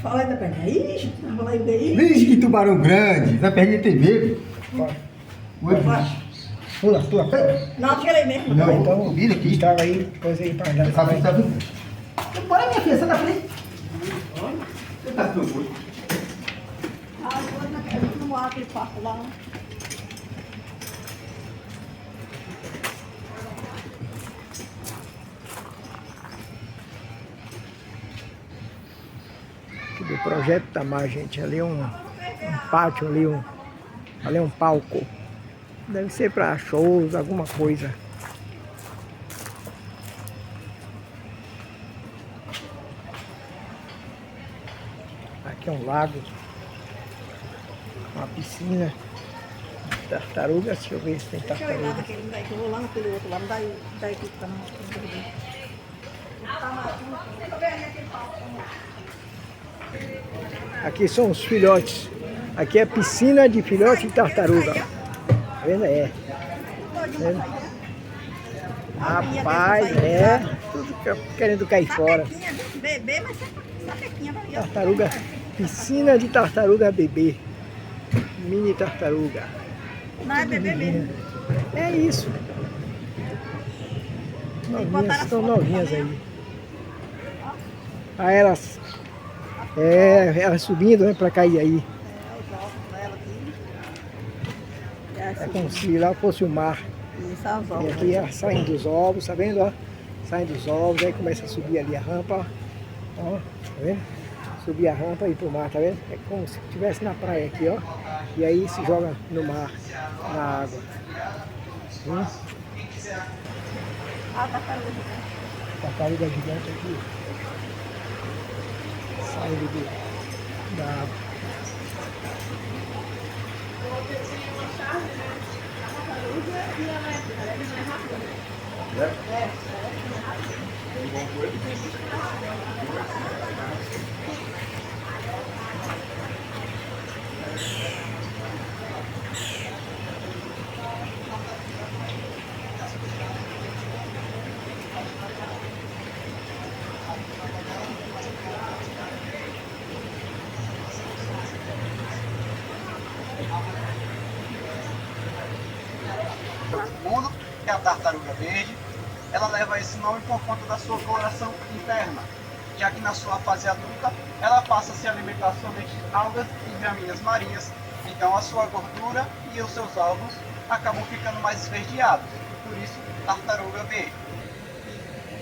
Fala aí da perna. Ixi, fala aí daí. Vixe, que tubarão grande. Na perninha tem medo. Vai. Pula, tua frente. Não, tira aí mesmo. Não, Vai. então vira aqui. Estraga aí, depois aí pra andar. Tá vindo, tá vindo. Bora, minha filha, sai da frente. Você tá com meu. Ah, eu não vou aquele papo lá. Aqui do Projeto Tamar, gente. Ali é um pátio, ali é um palco. Deve ser para shows, alguma coisa. Aqui é um lago, uma piscina, tartarugas. Deixa eu ver se tem Deixa eu ir lá tartaruga. naquele daí, que eu vou lá naquele outro lá. Não dá aí que tá não. Aqui são os filhotes. Aqui é piscina de filhote de tartaruga. Tá vendo? É. Tá vendo? Rapaz, tudo querendo cair fora. Bebê, mas sapequinha vai. Tartaruga, piscina de tartaruga bebê. Mini tartaruga. Não é bebê mesmo. É isso. Novinhas, estão novinhas aí. Ah, elas subindo, né, pra cair aí. Os ovos dela aqui. É como se lá fosse o mar. Isso, os E ovos. aqui saem dos ovos, tá vendo? Ó? Saem dos ovos, aí começa a subir ali a rampa. Ó, tá vendo? Subir a rampa e ir pro mar, tá vendo? É como se estivesse na praia aqui, ó. E aí se joga no mar, na água. Ah, tartaruga. Tartaruga gigante aqui. Saindo da água. Mundo, que é a tartaruga verde, ela leva esse nome por conta da sua coloração interna, já que na sua fase adulta ela passa a se alimentar somente de algas e gramíneas marinhas, então a sua gordura e os seus ovos acabam ficando mais esverdeados, por isso tartaruga verde.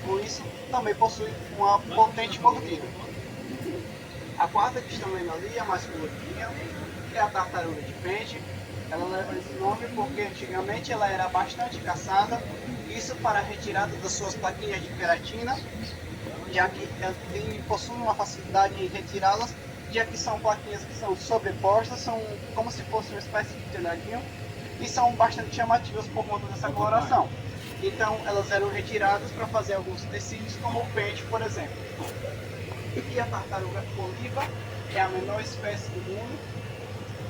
Por isso também possui uma potente mordida. A quarta que estão vendo ali, a mais coloridinha, é a tartaruga de pente. Ela leva esse nome porque antigamente ela era bastante caçada, isso para a retirada das suas plaquinhas de queratina, já que possui uma facilidade em retirá-las, já que são plaquinhas que são sobrepostas, são como se fosse uma espécie de telhadinho, e são bastante chamativas por conta dessa coloração. Então elas eram retiradas para fazer alguns tecidos, como o pente, por exemplo. E a tartaruga oliva é a menor espécie do mundo.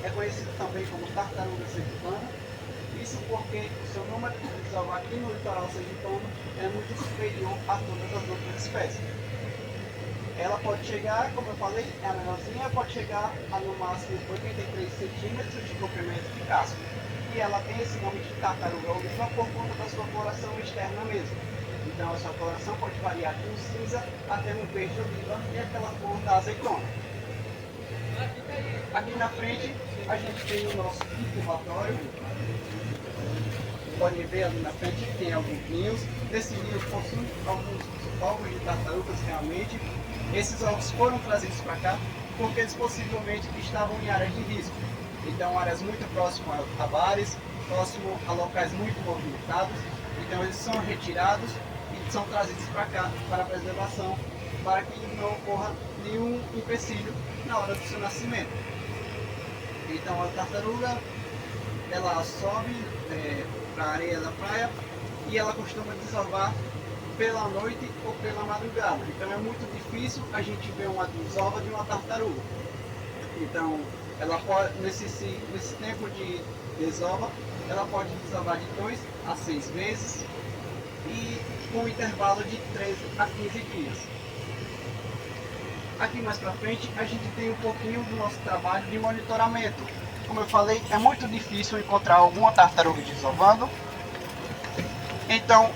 É conhecido também como tartaruga sergipana, isso porque o seu número de desovar aqui no litoral sergipano é muito superior a todas as outras espécies. Ela pode chegar, como eu falei, é a menorzinha, pode chegar a no máximo 83 centímetros de comprimento de casco. E ela tem esse nome de tartaruga oliva por conta da sua coloração externa mesmo. Então a sua coloração pode variar de um cinza até um verde oliva e aquela cor da azeitona. Aqui na frente a gente tem o nosso incubatório. Podem ver ali na frente que tem alguns ninhos. Nesses ninhos possuem alguns ovos de tartarugas realmente. Esses ovos foram trazidos para cá porque eles possivelmente estavam em áreas de risco. Então áreas muito próximas a bares, próximo a locais muito movimentados. Então eles são retirados e são trazidos para cá para a preservação, para que não ocorra nenhum empecilho na hora do seu nascimento. Então a tartaruga, ela sobe para a areia da praia e ela costuma desovar pela noite ou pela madrugada. Então é muito difícil a gente ver uma desova de uma tartaruga. Então ela pode, nesse tempo de desova, ela pode desovar de 2 a 6 vezes. E com um intervalo de 13 a 15 dias. Aqui mais para frente a gente tem um pouquinho do nosso trabalho de monitoramento. Como eu falei, é muito difícil encontrar alguma tartaruga desovando. Então,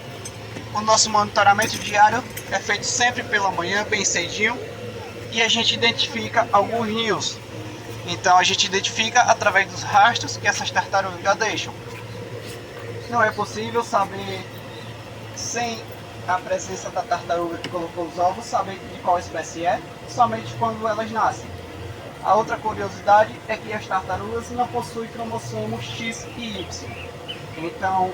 o nosso monitoramento diário é feito sempre pela manhã, bem cedinho, e a gente identifica alguns ninhos. Então a gente identifica através dos rastros que essas tartarugas deixam. Não é possível saber, sem a presença da tartaruga que colocou os ovos, saber de qual espécie é, somente quando elas nascem. A outra curiosidade é que as tartarugas não possuem cromossomo X e Y. Então,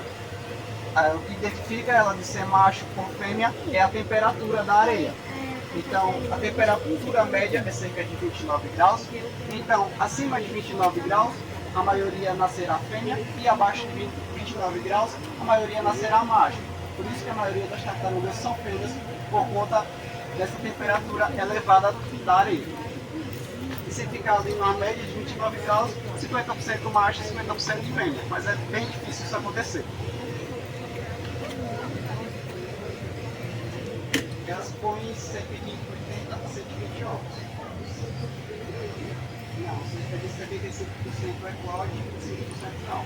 o que identifica ela de ser macho ou fêmea é a temperatura da areia. Então, a temperatura média é cerca de 29 graus. Então, acima de 29 graus, a maioria nascerá fêmea, e abaixo de 29 graus, a maioria nascerá macho. Por isso que a maioria das tartarugas são fêmeas, por conta dessa temperatura elevada da areia. E se ficar ali numa média de 29 graus, 50% macho e 50% fêmea. Mas é bem difícil isso acontecer. Elas põem cerca de 80 a 120 ovos. Não, cerca de 75% eclode e 5% não.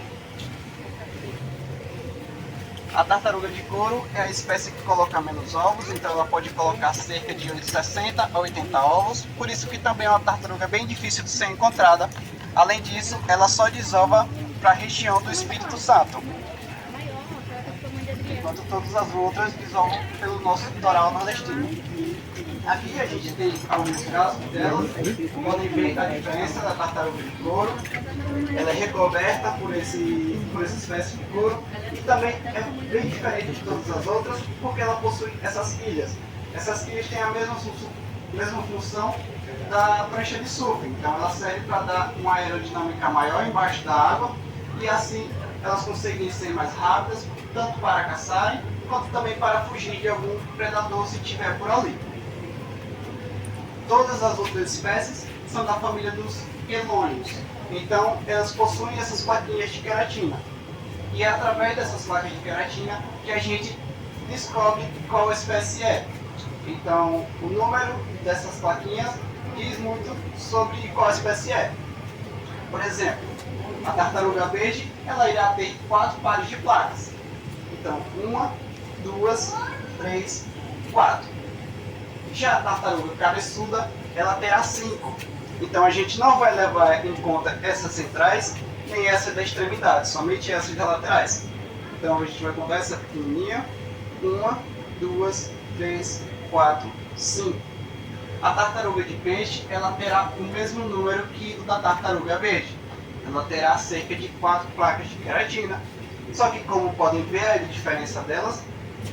A tartaruga de couro é a espécie que coloca menos ovos, então ela pode colocar cerca de 60 a 80 ovos, por isso que também é uma tartaruga bem difícil de ser encontrada. Além disso, ela só desova para a região do Espírito Santo, enquanto todas as outras desovam pelo nosso litoral nordestino. Aqui a gente tem alguns casos delas, podem ver a diferença da tartaruga de couro. Ela é recoberta por essa espécie de couro e também é bem diferente de todas as outras porque ela possui essas quilhas. Essas quilhas têm a mesma função da prancha de surf, então ela serve para dar uma aerodinâmica maior embaixo da água e assim elas conseguem ser mais rápidas, tanto para caçarem quanto também para fugir de algum predador se tiver por ali. Todas as outras espécies são da família dos quelônios, então elas possuem essas plaquinhas de queratina. E é através dessas placas de queratina que a gente descobre qual espécie é. Então, o número dessas plaquinhas diz muito sobre qual espécie é. Por exemplo, a tartaruga verde, ela irá ter 4 pares de placas. Então, 1, 2, 3, 4. Já a tartaruga cabeçuda, ela terá 5. Então a gente não vai levar em conta essas centrais, nem essa da extremidade, somente essas da laterais. Então a gente vai contar essa pequenininha. 1, 2, 3, 4, 5. A tartaruga de peixe, ela terá o mesmo número que o da tartaruga verde. Ela terá cerca de 4 placas de queratina. Só que, como podem ver, a diferença delas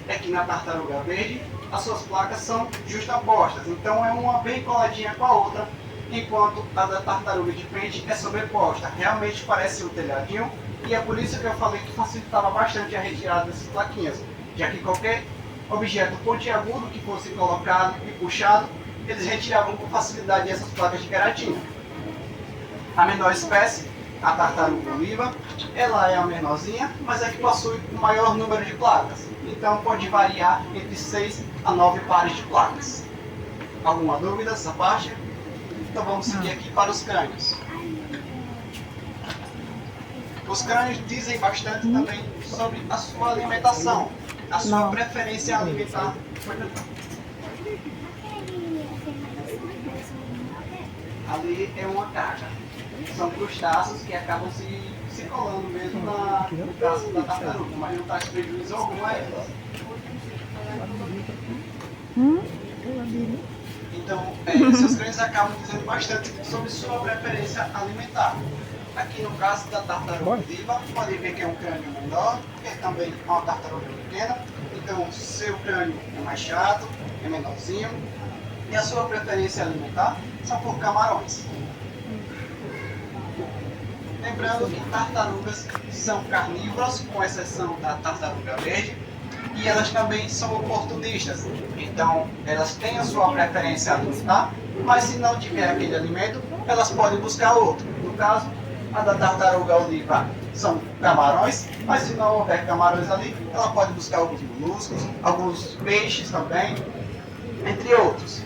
é que na tartaruga verde as suas placas são justapostas, então é uma bem coladinha com a outra, enquanto a da tartaruga de peixe é sobreposta. Realmente parece um telhadinho, e é por isso que eu falei que facilitava bastante a retirada dessas plaquinhas, já que qualquer objeto pontiagudo que fosse colocado e puxado, eles retiravam com facilidade essas placas de queratina. A menor espécie, a tartaruga oliva, ela é a menorzinha, mas é que possui o maior número de placas. Então pode variar entre 6 a 9 pares de placas. Alguma dúvida dessa parte? Então vamos seguir aqui para os crânios. Os crânios dizem bastante também sobre a sua alimentação, a sua preferência alimentar. Ali é uma carga. São crustáceos que acabam se colando mesmo no casco da tartaruga, mas não traz prejuízo algum a elas. Então, seus crânios acabam dizendo bastante sobre sua preferência alimentar. Aqui no caso da tartaruga viva, pode ver que é um crânio menor, que é também uma tartaruga pequena. Então, seu crânio é mais chato, é menorzinho. E a sua preferência alimentar são por camarões. Lembrando que tartarugas são carnívoras, com exceção da tartaruga verde, e elas também são oportunistas. Então, elas têm a sua preferência alimentar, mas se não tiver aquele alimento, elas podem buscar outro. No caso, A da tartaruga oliva são camarões, mas se não houver camarões ali, ela pode buscar alguns moluscos, alguns peixes também, entre outros.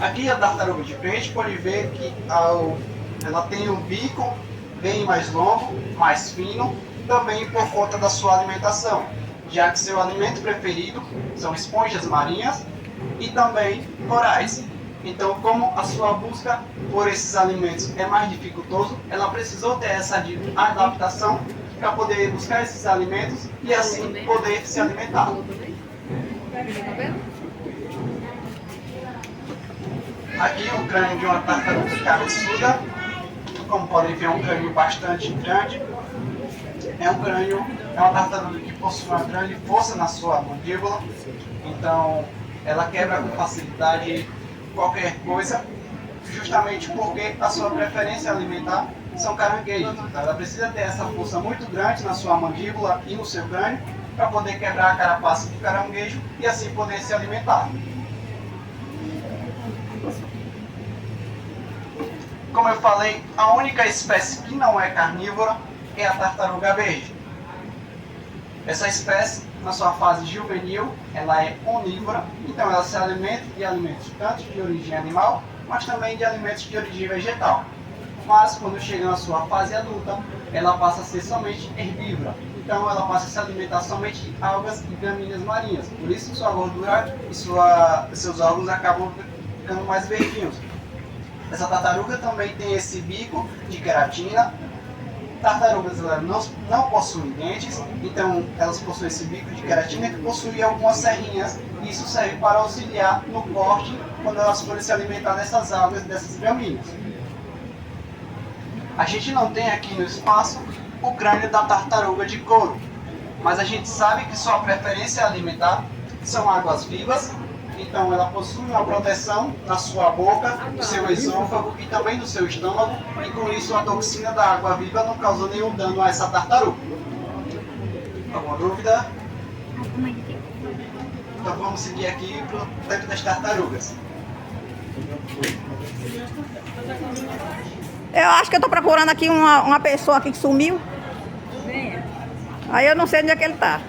Aqui a tartaruga de peixe pode ver que ela tem um bico bem mais longo, mais fino, também por conta da sua alimentação, já que seu alimento preferido são esponjas marinhas e também corais. Então, como a sua busca por esses alimentos é mais dificultoso, ela precisou ter essa adaptação para poder buscar esses alimentos e assim poder se alimentar. Aqui o crânio de uma tartaruga cabeçuda, como podem ver, é um crânio bastante grande. É uma tartaruga que possui uma grande força na sua mandíbula, então ela quebra com facilidade qualquer coisa, justamente porque a sua preferência alimentar são caranguejos. Então ela precisa ter essa força muito grande na sua mandíbula e no seu crânio para poder quebrar a carapaça do caranguejo e assim poder se alimentar. Como eu falei, a única espécie que não é carnívora é a tartaruga verde. Essa espécie, na sua fase juvenil, ela é onívora, então ela se alimenta de alimentos tanto de origem animal, mas também de alimentos de origem vegetal. Mas quando chega na sua fase adulta, ela passa a ser somente herbívora. Então ela passa a se alimentar somente de algas e gramíneas marinhas. Por isso sua gordura e seus órgãos acabam ficando mais verdinhos. Essa tartaruga também tem esse bico de queratina. Tartarugas não possuem dentes, então elas possuem esse bico de queratina que possui algumas serrinhas. E isso serve para auxiliar no corte quando elas forem se alimentar dessas algas, dessas gramíneas. A gente não tem aqui no espaço o crânio da tartaruga de couro, mas a gente sabe que sua preferência alimentar são águas vivas, então ela possui uma proteção na sua boca, no seu esôfago e também no seu estômago, e com isso a toxina da água viva não causa nenhum dano a essa tartaruga. Alguma dúvida? Então vamos seguir aqui para o tempo das tartarugas. Eu acho que eu tô procurando aqui uma pessoa aqui que sumiu. Aí eu não sei onde é que ele tá.